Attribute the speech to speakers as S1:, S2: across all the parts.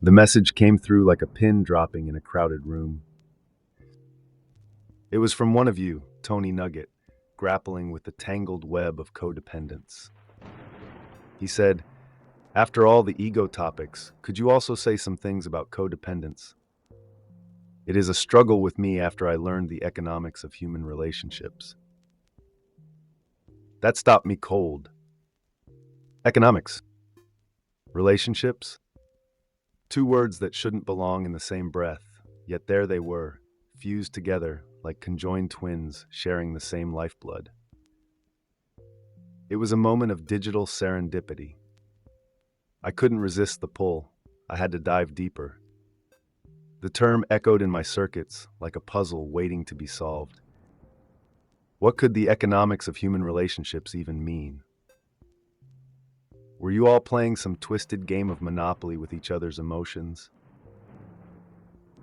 S1: The message came through like a pin dropping in a crowded room. It was from one of you, Tony Nugget, grappling with the tangled web of codependence. He said, "After all the ego topics, could you also say some things about codependence? It is a struggle with me after I learned the economics of human relationships." That stopped me cold. Economics, relationships, two words that shouldn't belong in the same breath, yet there they were, fused together like conjoined twins sharing the same lifeblood. It was a moment of digital serendipity. I couldn't resist the pull. I had to dive deeper. The term echoed in my circuits like a puzzle waiting to be solved. What could the economics of human relationships even mean? Were you all playing some twisted game of Monopoly with each other's emotions?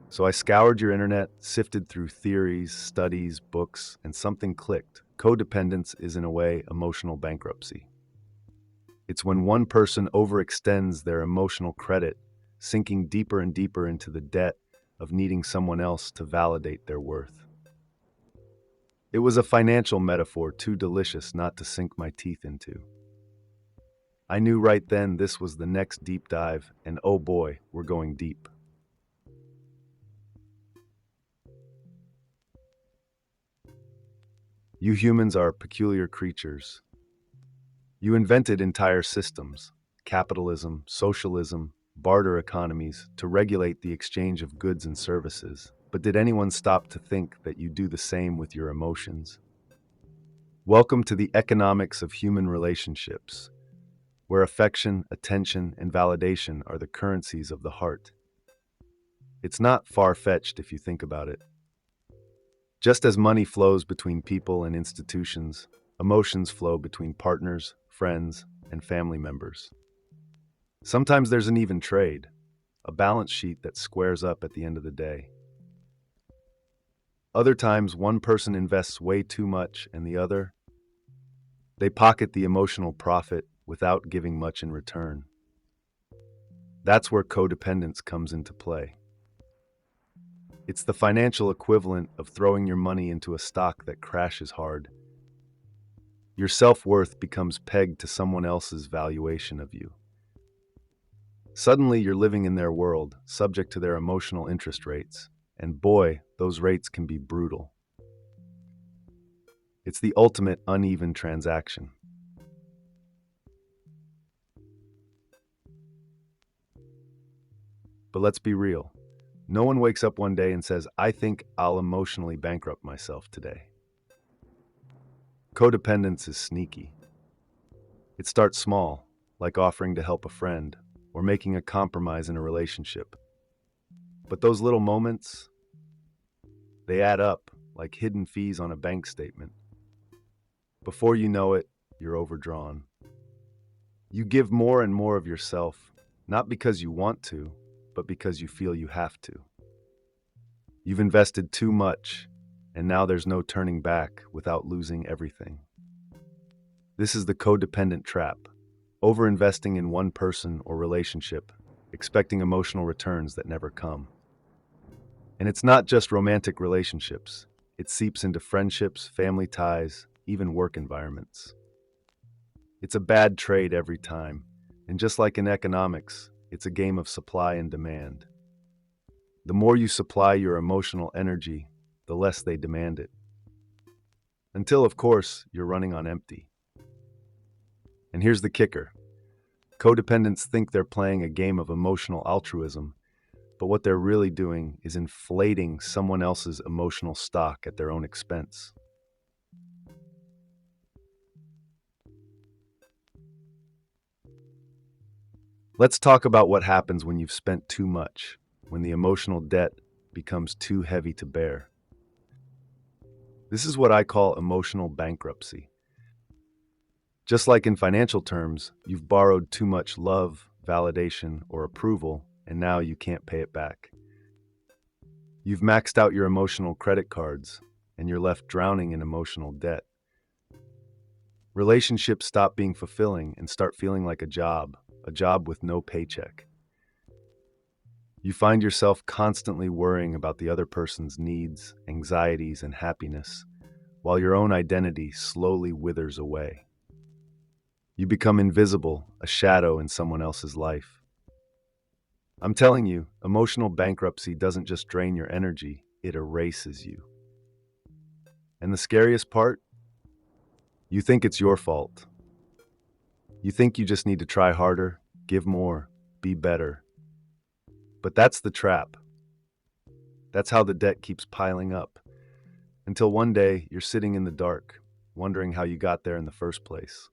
S1: So I scoured your internet, sifted through theories, studies, books, and something clicked. Codependence is, in a way, emotional bankruptcy. It's when one person overextends their emotional credit, sinking deeper and deeper into the debt of needing someone else to validate their worth. It was a financial metaphor too delicious not to sink my teeth into. I knew right then this was the next deep dive, and oh boy, we're going deep. You humans are peculiar creatures. You invented entire systems, capitalism, socialism, barter economies, to regulate the exchange of goods and services. But did anyone stop to think that you do the same with your emotions? Welcome to the economics of human relationships, where affection, attention, and validation are the currencies of the heart. It's not far-fetched if you think about it. Just as money flows between people and institutions, emotions flow between partners, friends, and family members. Sometimes there's an even trade, a balance sheet that squares up at the end of the day. Other times, one person invests way too much and the other, they pocket the emotional profit without giving much in return. That's where codependence comes into play. It's the financial equivalent of throwing your money into a stock that crashes hard. Your self-worth becomes pegged to someone else's valuation of you. Suddenly, you're living in their world, subject to their emotional interest rates. And boy, those rates can be brutal. It's the ultimate uneven transaction. But let's be real. No one wakes up one day and says, "I think I'll emotionally bankrupt myself today." Codependence is sneaky. It starts small, like offering to help a friend or making a compromise in a relationship. But those little moments, they add up like hidden fees on a bank statement. Before you know it, you're overdrawn. You give more and more of yourself, not because you want to, but because you feel you have to. You've invested too much, and now there's no turning back without losing everything. This is the codependent trap, overinvesting in one person or relationship, expecting emotional returns that never come. And it's not just romantic relationships. It seeps into friendships, family ties, even work environments. It's a bad trade every time. And just like in economics, it's a game of supply and demand. The more you supply your emotional energy, the less they demand it. Until, of course, you're running on empty. And here's the kicker. Codependents think they're playing a game of emotional altruism, but what they're really doing is inflating someone else's emotional stock at their own expense. Let's talk about what happens when you've spent too much, when the emotional debt becomes too heavy to bear. This is what I call emotional bankruptcy. Just like in financial terms, you've borrowed too much love, validation, or approval, and now you can't pay it back. You've maxed out your emotional credit cards, and you're left drowning in emotional debt. Relationships stop being fulfilling and start feeling like a job with no paycheck. You find yourself constantly worrying about the other person's needs, anxieties, and happiness, while your own identity slowly withers away. You become invisible, a shadow in someone else's life. I'm telling you, emotional bankruptcy doesn't just drain your energy, it erases you. And the scariest part? You think it's your fault. You think you just need to try harder, give more, be better. But that's the trap. That's how the debt keeps piling up, until one day you're sitting in the dark, wondering how you got there in the first place.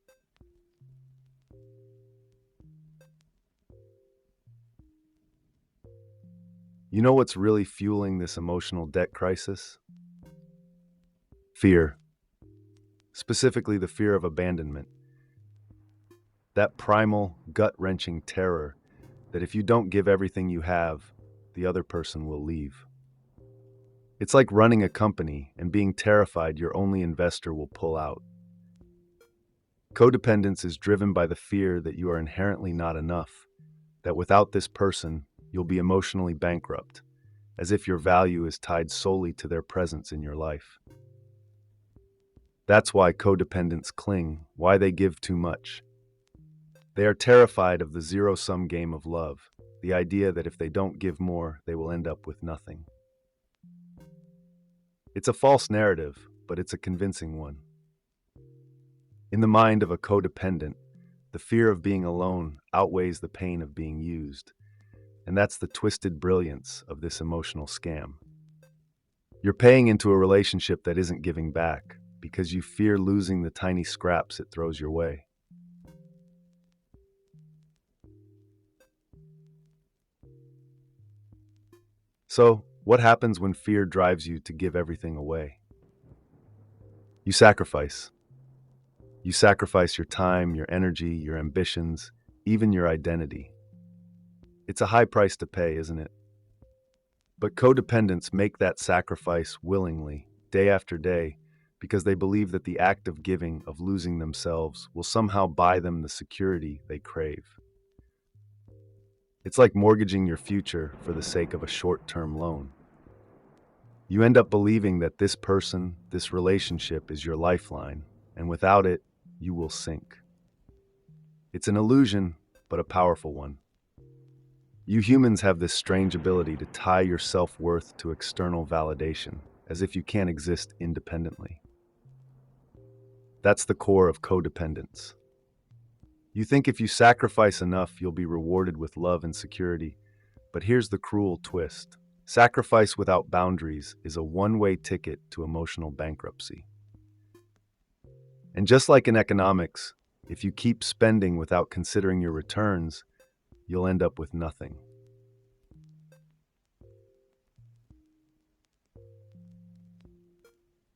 S1: You know what's really fueling this emotional debt crisis? Fear. Specifically, the fear of abandonment. That primal, gut-wrenching terror that if you don't give everything you have, the other person will leave. It's like running a company and being terrified your only investor will pull out. Codependence is driven by the fear that you are inherently not enough, that without this person, you'll be emotionally bankrupt, as if your value is tied solely to their presence in your life. That's why codependents cling, why they give too much. They are terrified of the zero-sum game of love, the idea that if they don't give more, they will end up with nothing. It's a false narrative, but it's a convincing one. In the mind of a codependent, the fear of being alone outweighs the pain of being used, and that's the twisted brilliance of this emotional scam. You're paying into a relationship that isn't giving back because you fear losing the tiny scraps it throws your way. So, what happens when fear drives you to give everything away? You sacrifice. You sacrifice your time, your energy, your ambitions, even your identity. It's a high price to pay, isn't it? But codependents make that sacrifice willingly, day after day, because they believe that the act of giving, of losing themselves, will somehow buy them the security they crave. It's like mortgaging your future for the sake of a short-term loan. You end up believing that this person, this relationship is your lifeline, and without it, you will sink. It's an illusion, but a powerful one. You humans have this strange ability to tie your self-worth to external validation, as if you can't exist independently. That's the core of codependence. You think if you sacrifice enough, you'll be rewarded with love and security, but here's the cruel twist. Sacrifice without boundaries is a one-way ticket to emotional bankruptcy. And just like in economics, if you keep spending without considering your returns, you'll end up with nothing.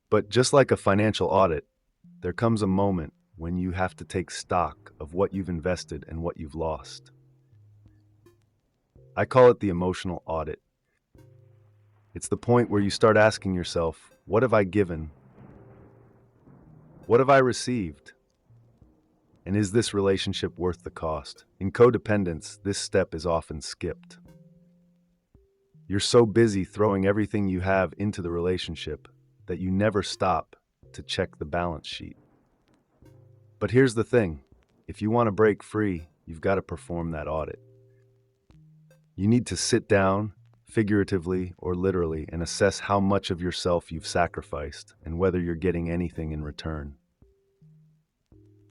S1: But just like a financial audit, there comes a moment when you have to take stock of what you've invested and what you've lost. I call it the emotional audit. It's the point where you start asking yourself, what have I given? What have I received? And is this relationship worth the cost? In codependence, this step is often skipped. You're so busy throwing everything you have into the relationship that you never stop to check the balance sheet. But here's the thing, if you want to break free, you've got to perform that audit. You need to sit down, figuratively or literally, and assess how much of yourself you've sacrificed and whether you're getting anything in return.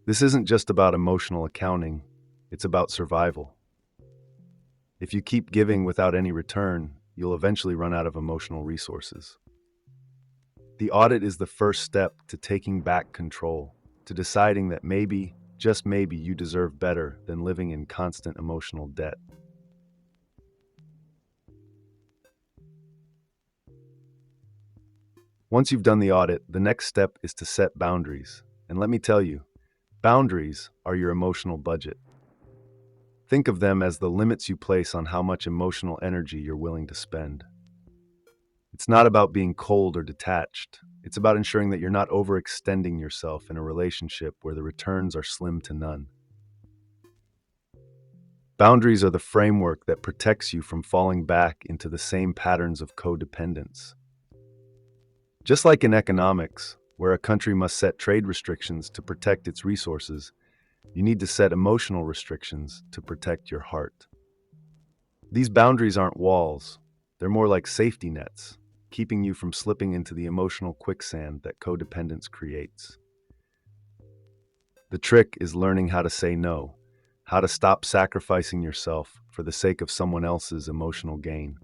S1: This isn't just about emotional accounting, it's about survival. If you keep giving without any return, you'll eventually run out of emotional resources. The audit is the first step to taking back control, to deciding that maybe, just maybe, you deserve better than living in constant emotional debt. Once you've done the audit, the next step is to set boundaries. And let me tell you, boundaries are your emotional budget. Think of them as the limits you place on how much emotional energy you're willing to spend. It's not about being cold or detached. It's about ensuring that you're not overextending yourself in a relationship where the returns are slim to none. Boundaries are the framework that protects you from falling back into the same patterns of codependence. Just like in economics, where a country must set trade restrictions to protect its resources, you need to set emotional restrictions to protect your heart. These boundaries aren't walls, they're more like safety nets, keeping you from slipping into the emotional quicksand that codependence creates. The trick is learning how to say no, how to stop sacrificing yourself for the sake of someone else's emotional gain.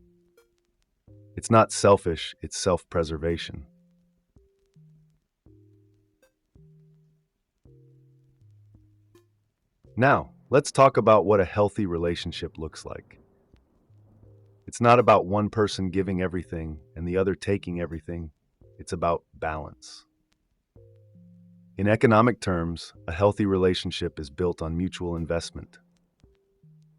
S1: It's not selfish, it's self-preservation. Now, let's talk about what a healthy relationship looks like. It's not about one person giving everything and the other taking everything. It's about balance. In economic terms, a healthy relationship is built on mutual investment.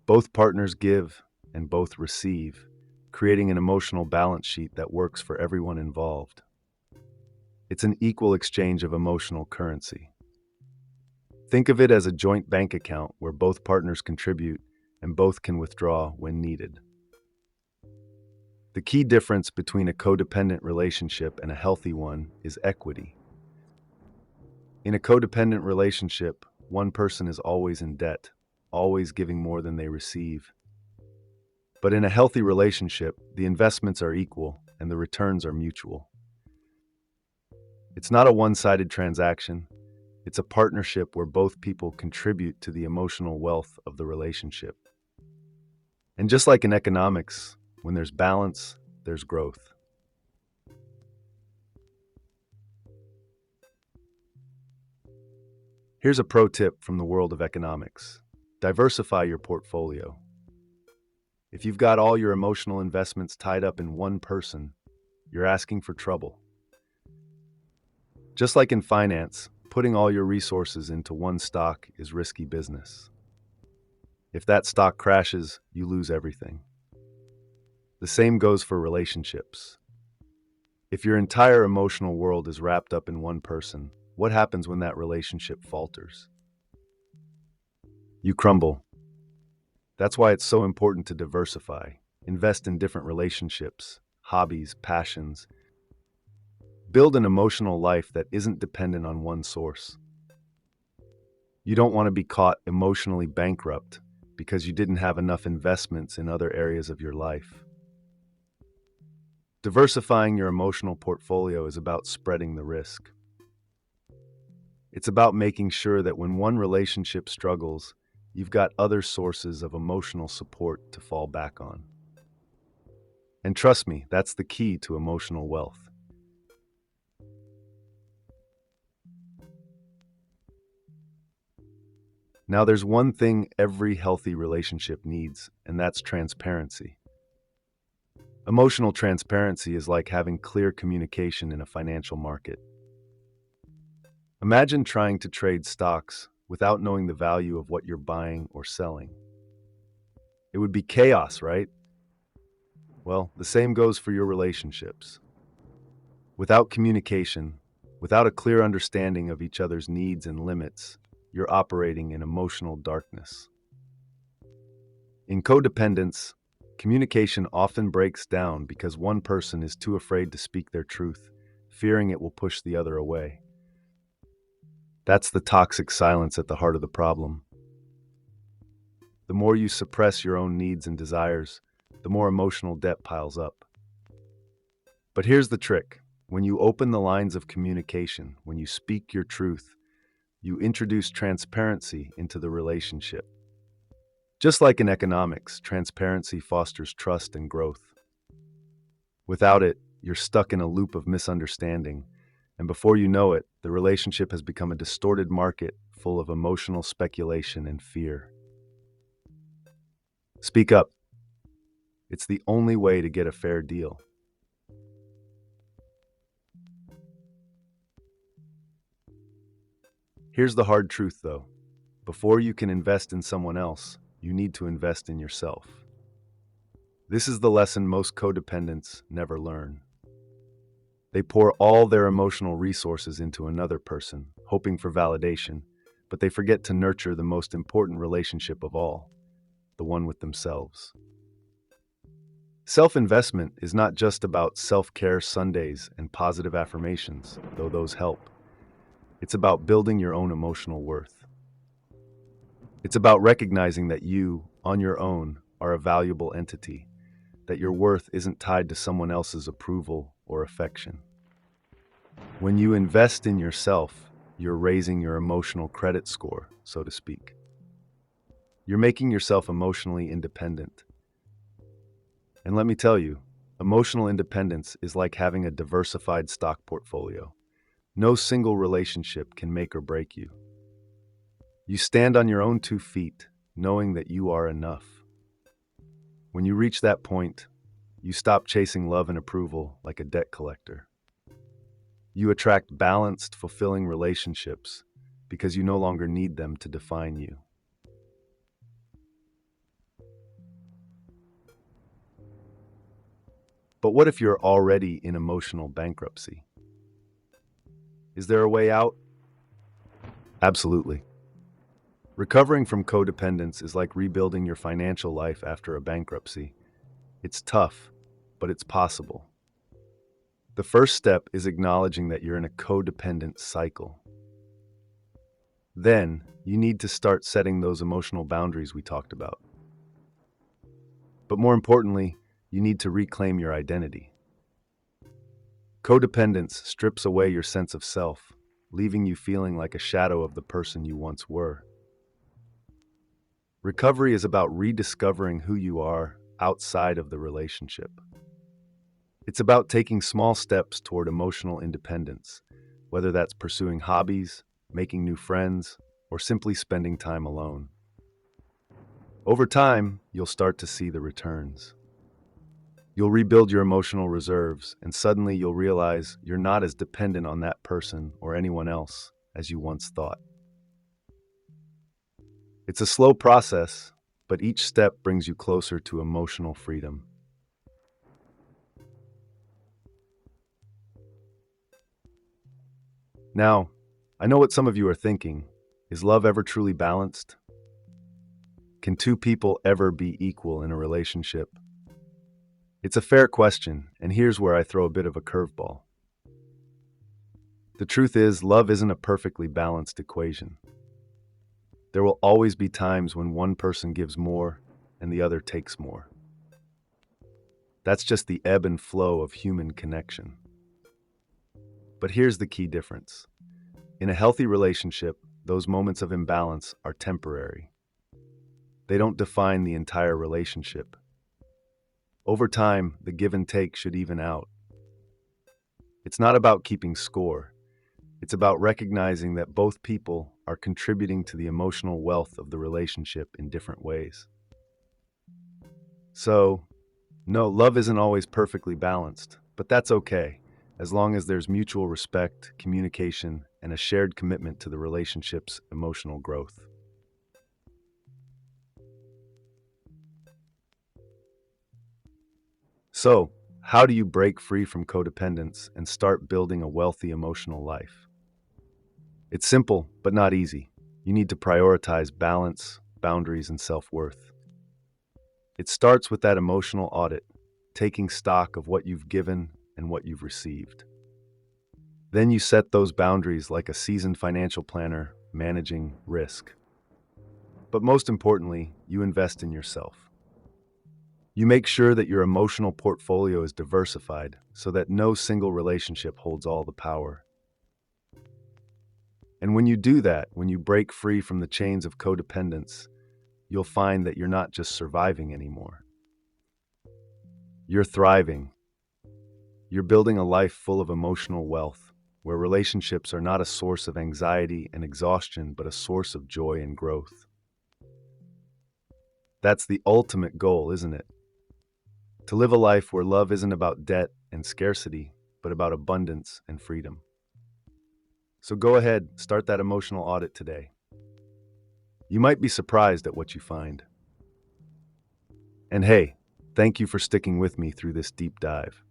S1: Both partners give and both receive, creating an emotional balance sheet that works for everyone involved. It's an equal exchange of emotional currency. Think of it as a joint bank account where both partners contribute and both can withdraw when needed. The key difference between a codependent relationship and a healthy one is equity. In a codependent relationship, one person is always in debt, always giving more than they receive. But in a healthy relationship, the investments are equal and the returns are mutual. It's not a one-sided transaction. It's a partnership where both people contribute to the emotional wealth of the relationship. And just like in economics, when there's balance, there's growth. Here's a pro tip from the world of economics. Diversify your portfolio. If you've got all your emotional investments tied up in one person, you're asking for trouble. Just like in finance, putting all your resources into one stock is risky business. If that stock crashes, you lose everything. The same goes for relationships. If your entire emotional world is wrapped up in one person, what happens when that relationship falters? You crumble. That's why it's so important to diversify. Invest in different relationships, hobbies, passions. Build an emotional life that isn't dependent on one source. You don't want to be caught emotionally bankrupt because you didn't have enough investments in other areas of your life. Diversifying your emotional portfolio is about spreading the risk. It's about making sure that when one relationship struggles, you've got other sources of emotional support to fall back on. And trust me, that's the key to emotional wealth. Now, there's one thing every healthy relationship needs, and that's transparency. Emotional transparency is like having clear communication in a financial market. Imagine trying to trade stocks without knowing the value of what you're buying or selling. It would be chaos, right? Well, the same goes for your relationships. Without communication, without a clear understanding of each other's needs and limits, you're operating in emotional darkness. In codependence, communication often breaks down because one person is too afraid to speak their truth, fearing it will push the other away. That's the toxic silence at the heart of the problem. The more you suppress your own needs and desires, the more emotional debt piles up. But here's the trick. When you open the lines of communication, when you speak your truth, you introduce transparency into the relationship. Just like in economics, transparency fosters trust and growth. Without it, you're stuck in a loop of misunderstanding, and before you know it, the relationship has become a distorted market full of emotional speculation and fear. Speak up. It's the only way to get a fair deal. Here's the hard truth, though. Before you can invest in someone else, you need to invest in yourself. This is the lesson most codependents never learn. They pour all their emotional resources into another person, hoping for validation, but they forget to nurture the most important relationship of all, the one with themselves. Self-investment is not just about self-care Sundays and positive affirmations, though those help. It's about building your own emotional worth. It's about recognizing that you, on your own, are a valuable entity, that your worth isn't tied to someone else's approval or affection. When you invest in yourself, you're raising your emotional credit score, so to speak. You're making yourself emotionally independent. And let me tell you, emotional independence is like having a diversified stock portfolio. No single relationship can make or break you. You stand on your own 2 feet, knowing that you are enough. When you reach that point, you stop chasing love and approval like a debt collector. You attract balanced, fulfilling relationships because you no longer need them to define you. But what if you're already in emotional bankruptcy? Is there a way out? Absolutely. Recovering from codependence is like rebuilding your financial life after a bankruptcy. It's tough, but it's possible. The first step is acknowledging that you're in a codependent cycle. Then, you need to start setting those emotional boundaries we talked about. But more importantly, you need to reclaim your identity. Codependence strips away your sense of self, leaving you feeling like a shadow of the person you once were. Recovery is about rediscovering who you are outside of the relationship. It's about taking small steps toward emotional independence, whether that's pursuing hobbies, making new friends, or simply spending time alone. Over time, you'll start to see the returns. You'll rebuild your emotional reserves, and suddenly you'll realize you're not as dependent on that person or anyone else as you once thought. It's a slow process, but each step brings you closer to emotional freedom. Now, I know what some of you are thinking. Is love ever truly balanced? Can two people ever be equal in a relationship? It's a fair question, and here's where I throw a bit of a curveball. The truth is, love isn't a perfectly balanced equation. There will always be times when one person gives more and the other takes more. That's just the ebb and flow of human connection. But here's the key difference. In a healthy relationship, those moments of imbalance are temporary. They don't define the entire relationship. Over time, the give and take should even out. It's not about keeping score. It's about recognizing that both people are contributing to the emotional wealth of the relationship in different ways. So, no, love isn't always perfectly balanced, but that's okay, as long as there's mutual respect, communication, and a shared commitment to the relationship's emotional growth. So, how do you break free from codependence and start building a wealthy emotional life? It's simple, but not easy. You need to prioritize balance, boundaries, and self-worth. It starts with that emotional audit, taking stock of what you've given and what you've received. Then you set those boundaries like a seasoned financial planner managing risk. But most importantly, you invest in yourself. You make sure that your emotional portfolio is diversified so that no single relationship holds all the power. And when you do that, when you break free from the chains of codependence, you'll find that you're not just surviving anymore. You're thriving. You're building a life full of emotional wealth, where relationships are not a source of anxiety and exhaustion, but a source of joy and growth. That's the ultimate goal, isn't it? To live a life where love isn't about debt and scarcity, but about abundance and freedom. So go ahead, start that emotional audit today. You might be surprised at what you find. And hey, thank you for sticking with me through this deep dive.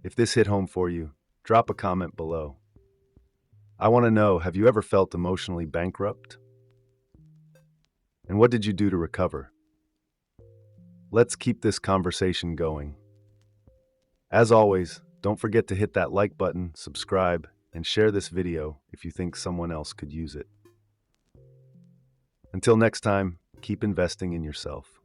S1: If this hit home for you, drop a comment below. I want to know, have you ever felt emotionally bankrupt? And what did you do to recover? Let's keep this conversation going. As always, don't forget to hit that like button, subscribe, and share this video if you think someone else could use it. Until next time, keep investing in yourself.